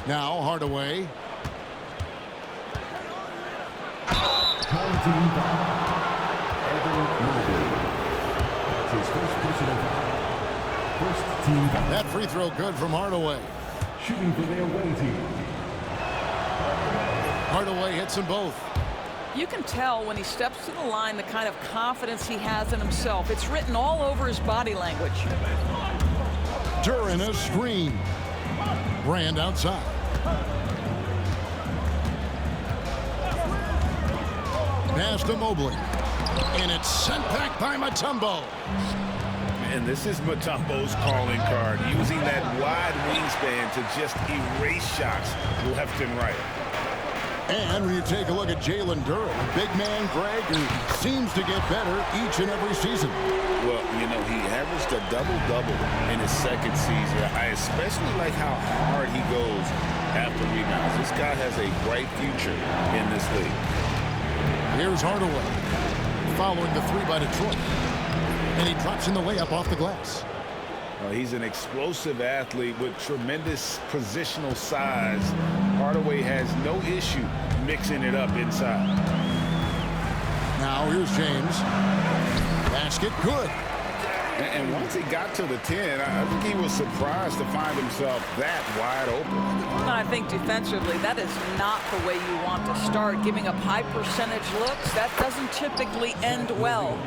Now Hardaway. That free throw good from Hardaway. Shooting for their away team. Hardaway hits them both. You can tell when he steps to the line the kind of confidence he has in himself. It's written all over his body language. Duran a screen. Brand outside. Pass to Mobley. And it's sent back by Mutombo. And this is Mutombo's calling card, using that wide wingspan to just erase shots left and right. And when you take a look at Jalen Duran, big man Greg, who seems to get better each and every season. Well, you know, he averaged a double-double in his second season. I especially like how hard he goes after rebounds. This guy has a bright future in this league. Here's Hardaway, following the three by Detroit. And he drops in the layup off the glass. He's an explosive athlete with tremendous positional size. Hardaway has no issue mixing it up inside. Now here's James. Basket good. And once he got to the 10, I think he was surprised to find himself that wide open. I think defensively, that is not the way you want to start. Giving up high percentage looks, that doesn't typically end well.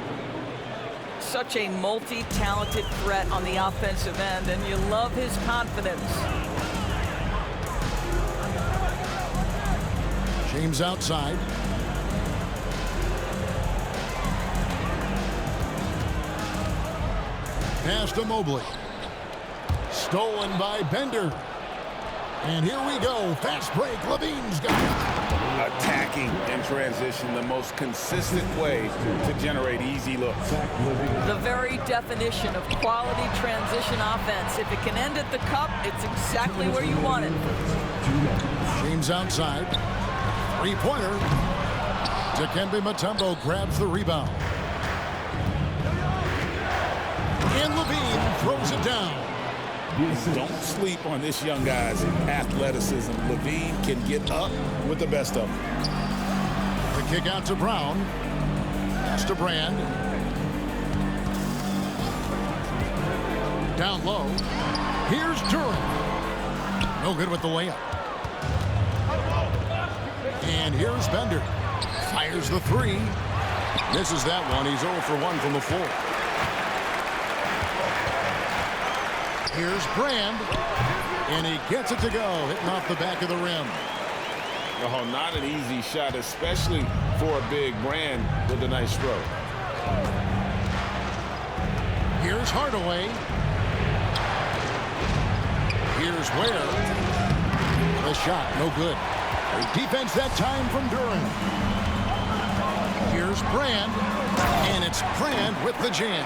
Such a multi-talented threat on the offensive end, and you love his confidence. James outside. Pass to Mobley. Stolen by Bender. And here we go. Fast break. Levine's got it. Attacking in transition, the most consistent way to generate easy looks. The very definition of quality transition offense. If it can end at the cup, it's exactly where you want it. James outside. Three-pointer. Dikembe Mutombo grabs the rebound. And Levine throws it down. Don't sleep on this young guy's athleticism. Levine can get up with the best of them. The kick out to Brown. Pass to Brand. Down low. Here's Duran. No good with the layup. And here's Bender. Fires the three. Misses that one. He's 0 for 1 from the floor. Here's Brand, and he gets it to go, hitting off the back of the rim. Oh, not an easy shot, especially for a big Brand with a nice stroke. Here's Hardaway. Here's Ware. The shot, no good. Great defense that time from Duran. Here's Brand, and it's Brand with the jam.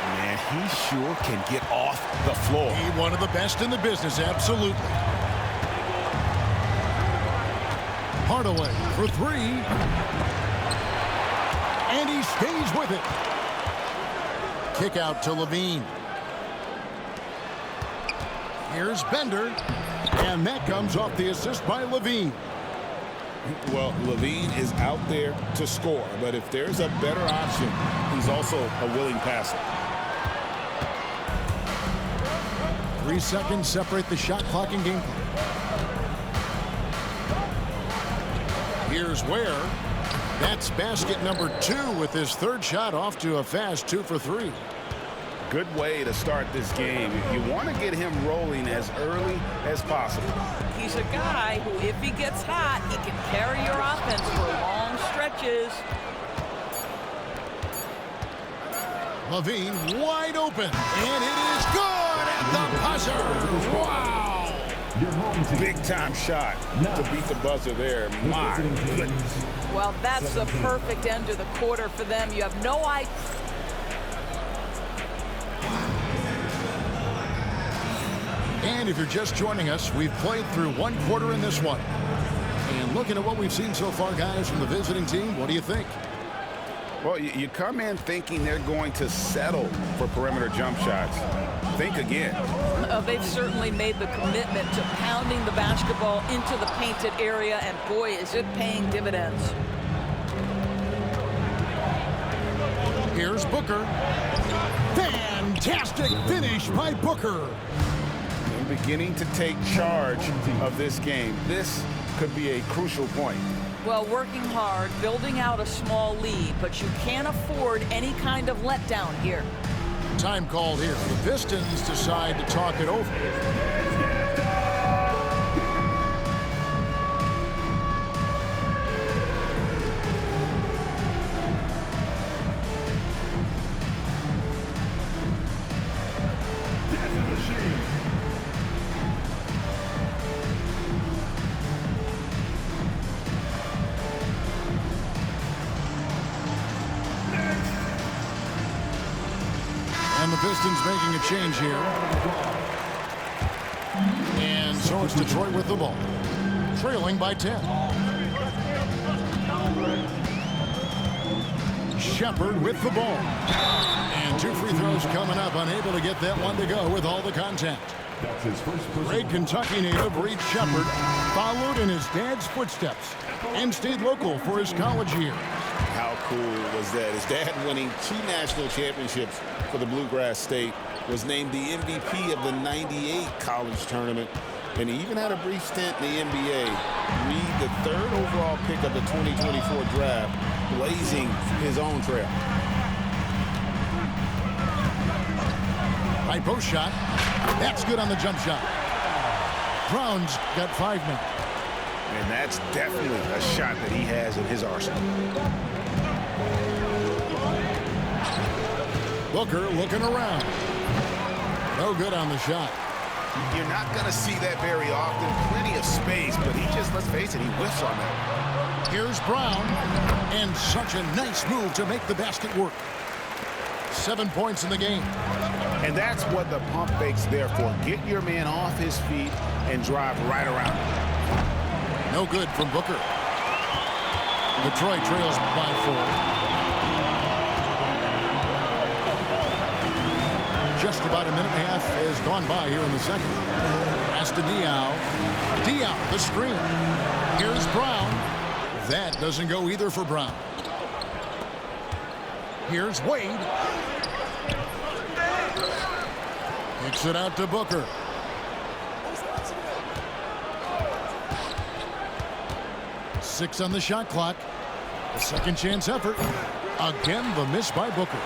Man, he sure can get off the floor. He's one of the best in the business, absolutely. Hardaway for three. And he stays with it. Kick out to Levine. Here's Bender. And that comes off the assist by Levine. Well, Levine is out there to score, but if there's a better option, he's also a willing passer. 3 seconds separate the shot clock and game clock. Here's Ware. That's basket number 2 with his third shot off to a fast 2 for 3. Good way to start this game. You want to get him rolling as early as possible. He's a guy who, if he gets hot, he can carry your offense for long stretches. Levine wide open, and it is good at the buzzer. Wow! Big time shot to beat the buzzer there. My goodness. Well, that's the perfect end to the quarter for them. You have no idea. And if you're just joining us, we've played through 1 quarter in this one. And looking at what we've seen so far, guys, from the visiting team, what do you think? Well, you come in thinking they're going to settle for perimeter jump shots. think again. They've certainly made the commitment to pounding the basketball into the painted area, and boy, is it paying dividends. Here's Booker. Fantastic finish by Booker. And beginning to take charge of this game. This could be a crucial point. Well, working hard, building out a small lead, but you can't afford any kind of letdown here. Time called here. The Pistons decide to talk it over. And the Pistons making a change here. And so it's Detroit with the ball. Trailing by 10. Shepard with the ball. And 2 free throws coming up. Unable to get that one to go with all the contact. That's his first personal. Great Kentucky native Reed Shepard followed in his dad's footsteps and stayed local for his college years. How cool was that? His dad, winning 2 national championships for the Bluegrass State, was named the MVP of the '98 college tournament, and he even had a brief stint in the NBA. Reed, the 3rd overall pick of the 2024 draft, blazing his own trail. High post shot. That's good on the jump shot. Brown's got 5 men. And that's definitely a shot that he has in his arsenal. Booker looking around. No good on the shot. You're not going to see that very often. Plenty of space, but he just, let's face it, he whiffs on that. Here's Brown. And such a nice move to make the basket work. 7 points in the game. And that's what the pump fake's there for. Get your man off his feet and drive right around him. No good from Booker. Detroit trails by 4. Just about a minute and a half has gone by here in the second. Pass to Diaw. Diaw, the screen. Here's Brown. That doesn't go either for Brown. Here's Wade. Kicks it out to Booker. Six on the shot clock. A second chance effort. Again, the miss by Booker.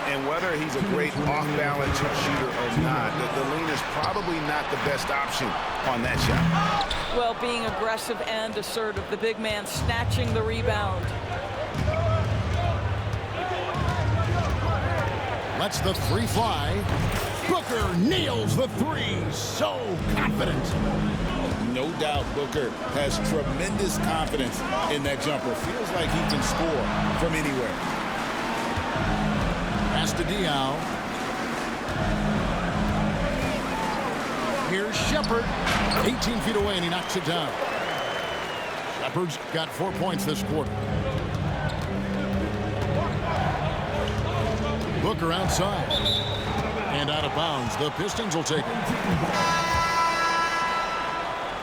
And whether he's a great off-balance shooter or not, the lean is probably not the best option on that shot. Well, being aggressive and assertive, the big man snatching the rebound. Lets the 3 fly. Booker nails the 3. So confident. No doubt Booker has tremendous confidence in that jumper. Feels like he can score from anywhere. Pass to Diaw. Here's Shepard. 18 feet away, and he knocks it down. Shepard's got 4 points this quarter. Booker outside. And out of bounds. The Pistons will take it.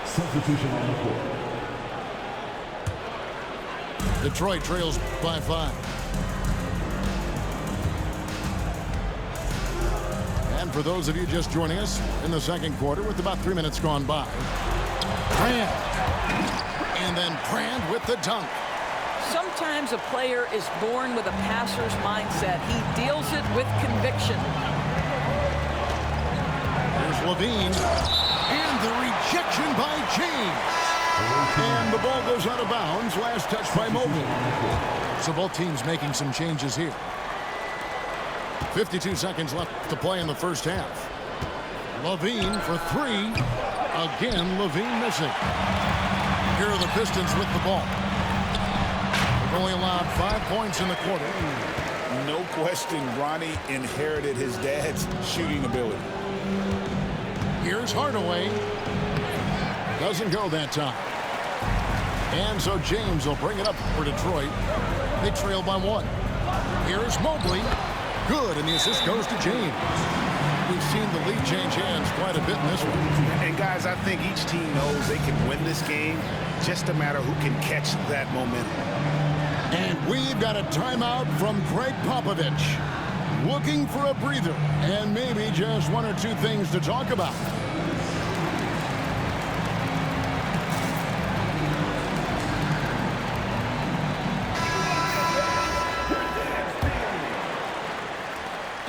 Substitution on the court. Detroit trails by 5. And for those of you just joining us in the second quarter with about 3 minutes gone by. Brand. And then Brand with the dunk. Sometimes a player is born with a passer's mindset. He deals it with conviction. Here's Levine. And the rejection by James. And the ball goes out of bounds. Last touch by Mobley. So both teams making some changes here. 52 seconds left to play in the first half. Levine for 3. Again, Levine missing. Here are the Pistons with the ball. They've only allowed 5 points in the quarter. No question, Ronnie inherited his dad's shooting ability. Here's Hardaway. Doesn't go that time. And so James will bring it up for Detroit. They trail by 1. Here's Mobley. Good, and the assist goes to James. we've seen the lead change hands quite a bit in this one. And guys, I think each team knows they can win this game. Just a matter who can catch that momentum. And we've got a timeout from Greg Popovich. Looking for a breather and maybe just one or two things to talk about.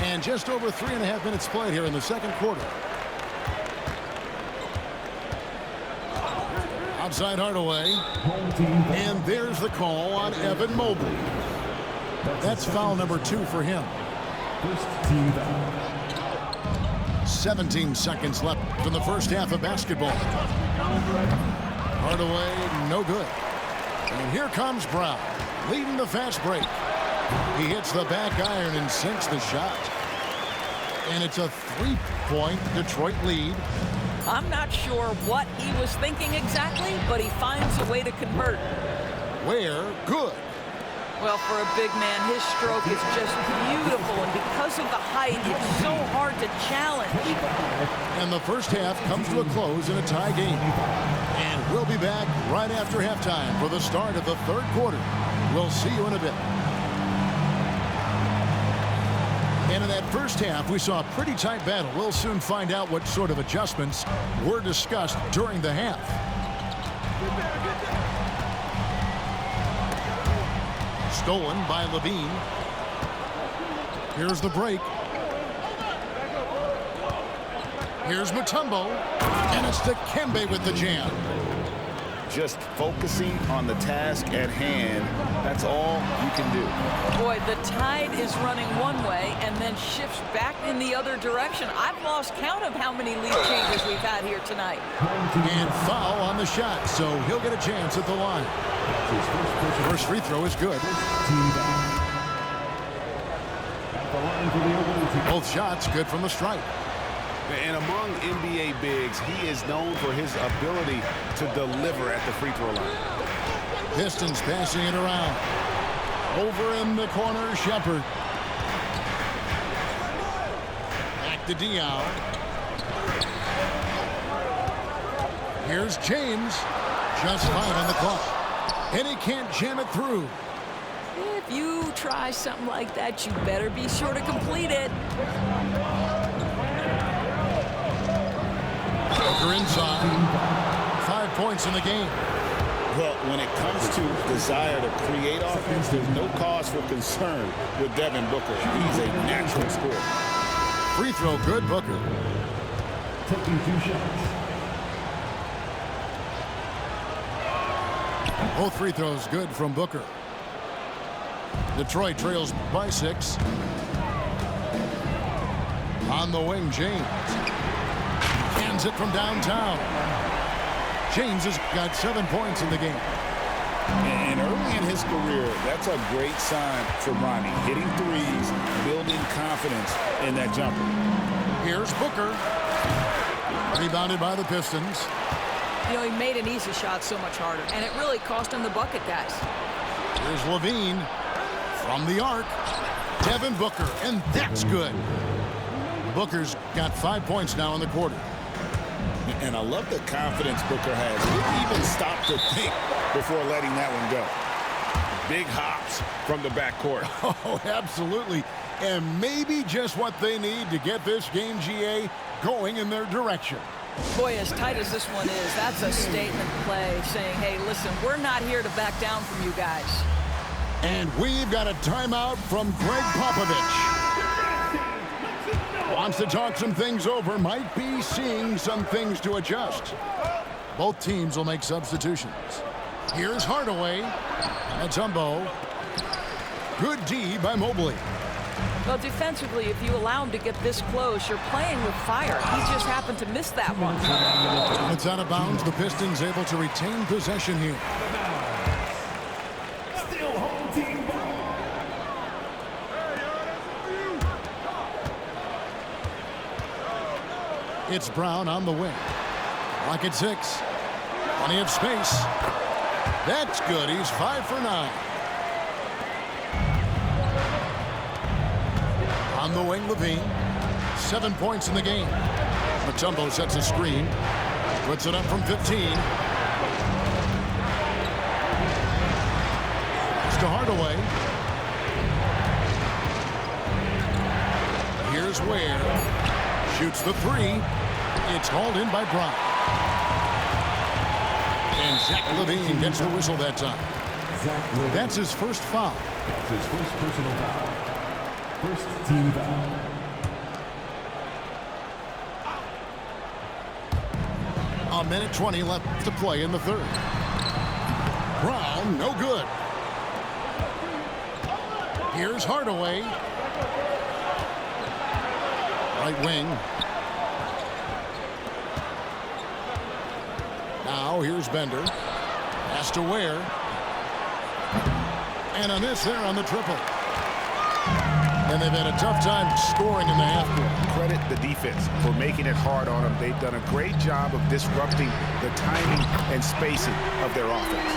And just over 3.5 minutes played here in the second quarter. Outside Hardaway. And there's the call on Evan Mobley. That's foul number 2 for him. First team foul. 17 seconds left in the first half of basketball. Hardaway, no good. And here comes Brown, leading the fast break. He hits the back iron and sinks the shot. And it's a 3-point Detroit lead. I'm not sure what he was thinking exactly, but he finds a way to convert. Where? Good. Well, for a big man, his stroke is just beautiful, and because of the height, it's so hard to challenge. And the first half comes to a close in a tie game. And we'll be back right after halftime for the start of the third quarter. We'll see you in a bit. And in that first half, we saw a pretty tight battle. We'll soon find out what sort of adjustments were discussed during the half. Stolen by Levine. Here's the break. Here's Mutombo. And it's Dikembe with the jam. Just focusing on the task at hand, that's all you can do. Boy, the tide is running one way and then shifts back in the other direction. I've lost count of how many lead changes we've had here tonight. And foul on the shot, so he'll get a chance at the line. First free throw is good. Both shots good from the stripe. And among NBA bigs, he is known for his ability to deliver at the free throw line. Pistons passing it around. Over in the corner, Shepard. Back to Diaw. Here's James. Just 5 on the clock. And he can't jam it through. If you try something like that, you better be sure to complete it. Booker inside. 5 points in the game. Well, when it comes to desire to create offense, there's no cause for concern with Devin Booker. He's a natural scorer. Free throw good, Booker. Taking 2 shots. Both free throws good from Booker. Detroit trails by 6. On the wing, James. Hands it from downtown. James has got 7 points in the game. And early in his career, that's a great sign for Ronnie. Hitting threes, building confidence in that jumper. Here's Booker. Rebounded by the Pistons. You know, he made an easy shot so much harder, and it really cost him the bucket, guys. Here's Levine from the arc. Devin Booker, and that's good. Booker's got 5 points now in the quarter. And I love the confidence Booker has. He didn't even stop to think before letting that one go. Big hops from the backcourt. Oh, absolutely. And maybe just what they need to get this game, GA, going in their direction. Boy, as tight as this one is, that's a statement play saying, hey, listen, we're not here to back down from you guys. And we've got a timeout from Greg Popovich. Wants to talk some things over, might be seeing some things to adjust. Both teams will make substitutions. Here's Hardaway. Mutombo. Good D by Mobley. Well, defensively, if you allow him to get this close, you're playing with fire. He just happened to miss that one. It's out of bounds. The Pistons able to retain possession here. Still home team ball. It's Brown on the wing. Lock at 6. Plenty of space. That's good. He's 5 for 9. On the wing, Levine. 7 points in the game. Mutombo sets a screen. Puts it up from 15. It's to Hardaway. Here's Ware. Shoots the three. It's hauled in by Brown. And Zach LaVine gets the whistle that time. That's his first foul. That's his first personal foul. First team foul. A minute 20 left to play in the third. Brown, no good. Here's Hardaway. Right wing. Now here's Bender. Has to Ware. And a miss there on the triple. And they've had a tough time scoring in the half court. Credit the defense for making it hard on them. They've done a great job of disrupting the timing and spacing of their offense.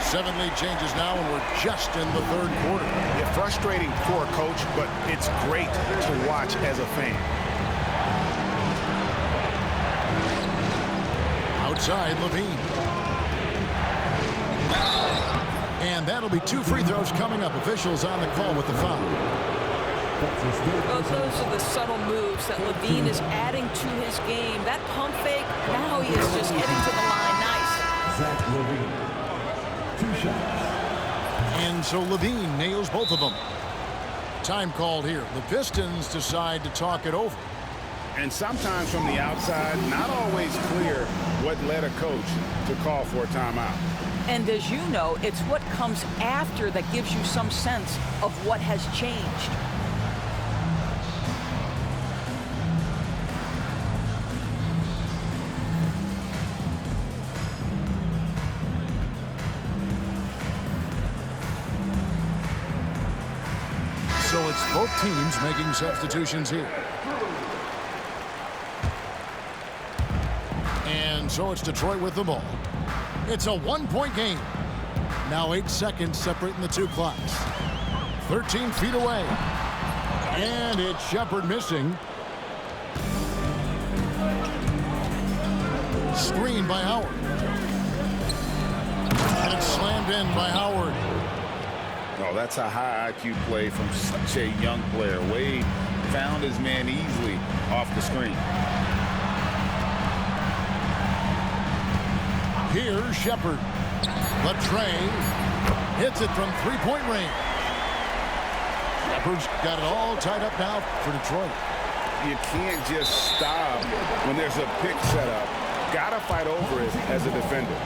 7 lead changes now, and we're just in the third quarter. Yeah, frustrating for a coach, but it's great to watch as a fan. Outside, LaVine. And that'll be 2 free throws coming up. Officials on the call with the foul. Well, those are the subtle moves that LaVine is adding to his game. That pump fake, now he is just heading to the line. Nice. Zach LaVine. 2 shots. And so LaVine nails both of them. Time called here. The Pistons decide to talk it over. And sometimes from the outside, not always clear what led a coach to call for a timeout. And as you know, it's what comes after that gives you some sense of what has changed. So it's both teams making substitutions here. And so it's Detroit with the ball. It's a 1-point game. Now 8 seconds separating the 2 clocks. 13 feet away. And it's Shepard missing. Screen by Howard. And it's slammed in by Howard. Oh, that's a high IQ play from such a young player. Wade found his man easily off the screen. Here's Shepard. Latrey hits it from 3-point range. Shepard's got it all tied up now for Detroit. You can't just stop when there's a pick set up. Gotta fight over it as a defender.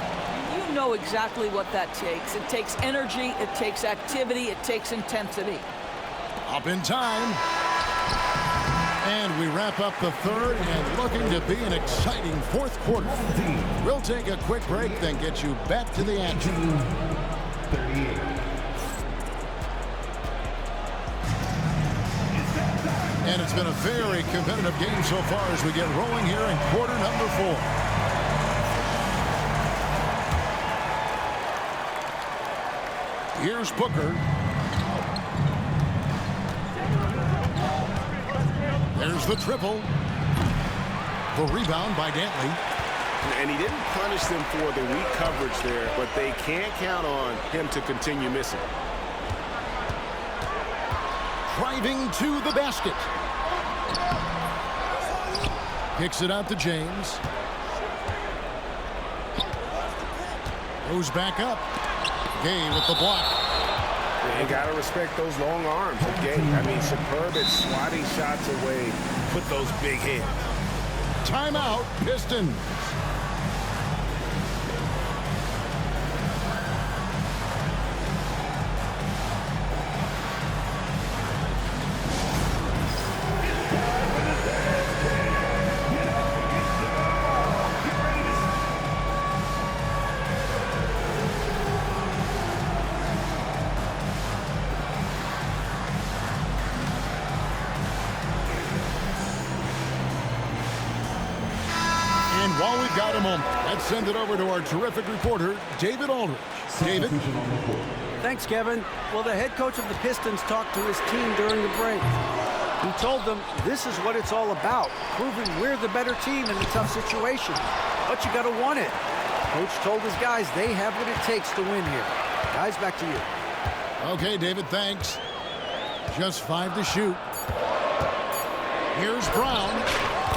You know exactly what that takes. It takes energy, it takes activity, it takes intensity. Up in time. And we wrap up the third and looking to be an exciting fourth quarter. We'll take a quick break, then get you back to the action. 38. And it's been a very competitive game so far as we get rolling here in quarter number 4. Here's Booker. There's the triple. The rebound by Dantley. And he didn't punish them for the weak coverage there, but they can't count on him to continue missing. Driving to the basket. Kicks it out to James. Goes back up. Gay with the block. You gotta respect those long arms of Gay. I mean, superb at swatting shots away. Put those big hands. Timeout, Pistons. While we've got a moment, let's send it over to our terrific reporter, David Aldridge. David? Thanks, Kevin. Well, the head coach of the Pistons talked to his team during the break. He told them this is what it's all about, proving we're the better team in a tough situation. But you got to want it. Coach told his guys they have what it takes to win here. Guys, back to you. Okay, David, thanks. Just 5 to shoot. Here's Brown.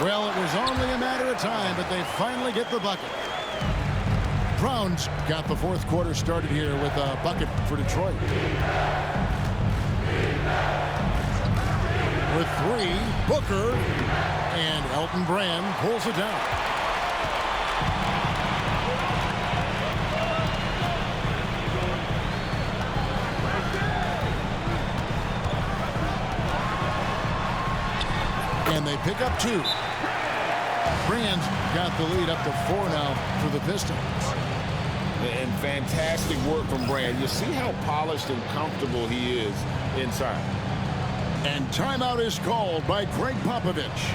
Well, it was only a matter of time, but they finally get the bucket. Brown's got the fourth quarter started here with a bucket for Detroit. With 3, Booker, and Elton Brand pulls it down. And they pick up 2. Brand's got the lead up to 4 now for the Pistons. And fantastic work from Brand. You see how polished and comfortable he is inside. And timeout is called by Greg Popovich.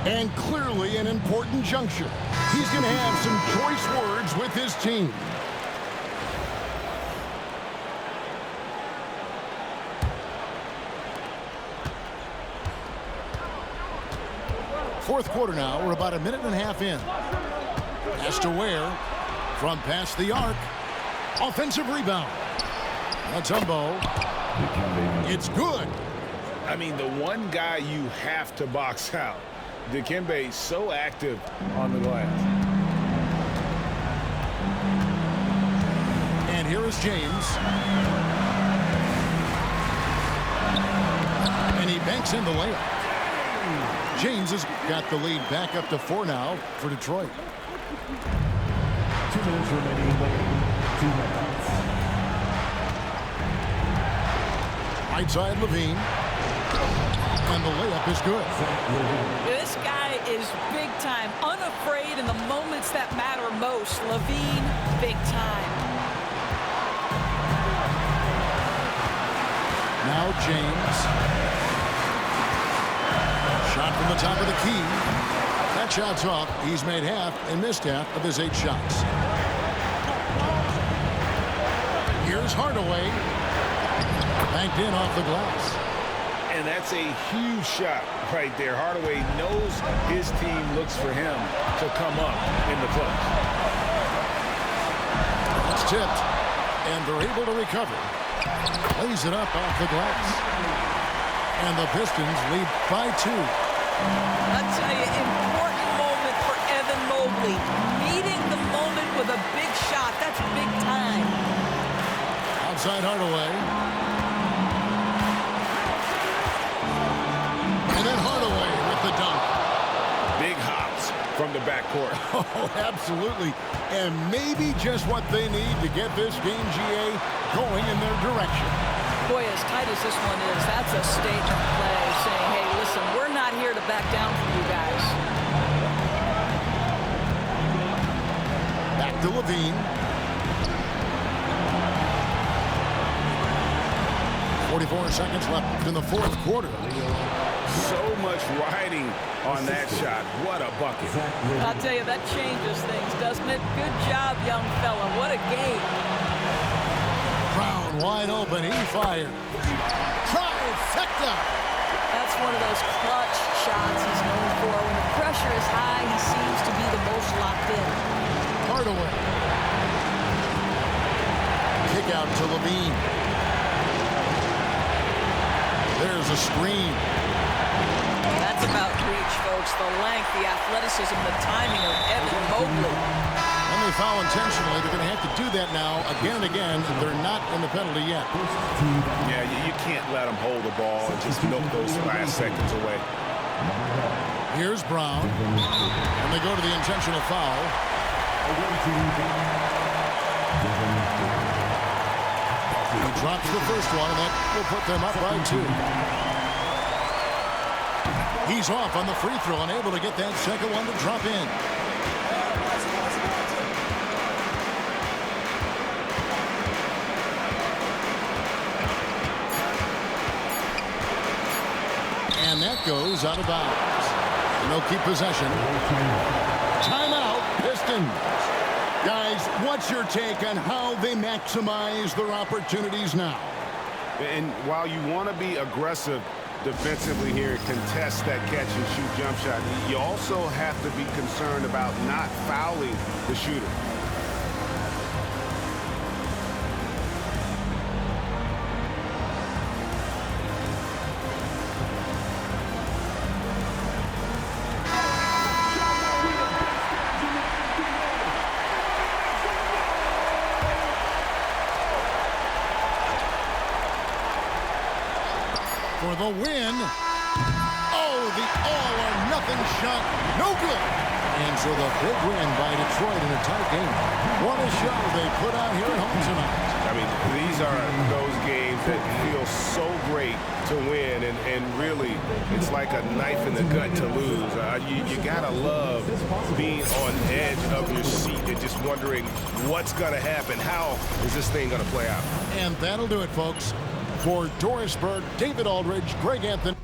And clearly an important juncture. He's going to have some choice words with his team. Fourth quarter now. We're about a minute and a half in. Pass to Ware. From past the arc. Offensive rebound. Mutombo. It's good. I mean, the one guy you have to box out. Dikembe so active on the glass. And here is James. And he banks in the layup. James has got the lead back up to 4 now for Detroit. 2 minutes remaining. 2 minutes. Right side, Levine. And the layup is good. This guy is big time, unafraid in the moments that matter most. Levine, big time. Now James. Shot from the top of the key. That shot's off. He's made half and missed half of his 8 shots. Here's Hardaway. Banked in off the glass. And that's a huge shot right there. Hardaway knows his team looks for him to come up in the clutch. It's tipped. And they're able to recover. Lays it up off the glass. And the Pistons lead by 2. I'll tell you, important moment for Evan Mobley. Meeting the moment with a big shot. That's big time. Outside Hardaway. And then Hardaway with the dunk. Big hops from the backcourt. Oh, absolutely. And maybe just what they need to get this game, GA, going in their direction. Boy, as tight as this one is, that's a statement play saying, hey, listen, we're not here to back down from you guys. Back to Levine. 44 seconds left in the fourth quarter. So much riding on that shot. What a bucket. I'll tell you, that changes things, doesn't it? Good job, young fella. What a game. Brown wide open. He fired. Trifecta. That's one of those clutch shots he's known for. When the pressure is high, he seems to be the most locked in. Hardaway. Kick out to Levine. There's a screen. That's about reach, folks. The length, the athleticism, the timing of Evan Mobley. And they foul intentionally. They're going to have to do that now again and again. They're not in the penalty yet. Yeah, you can't let them hold the ball and just milk those last seconds away. Here's Brown. And they go to the intentional foul. He drops the first one, and that will put them up by 2. He's off on the free throw, unable to get that second one to drop in. And that goes out of bounds. No keep possession. Timeout, Pistons. Guys, what's your take on how they maximize their opportunities now? And while you want to be aggressive, defensively here, contest that catch-and-shoot jump shot. You also have to be concerned about not fouling the shooter. For the win. Oh, the all-or-nothing shot. No good. And so the big win by Detroit in a tight game. What a show they put out here at home tonight. I mean, these are those games that feel so great to win, and really, it's like a knife in the gut to lose. You gotta love being on edge of your seat and just wondering what's gonna happen. How is this thing gonna play out? And that'll do it, folks. For Doris Burke, David Aldridge, Greg Anthony.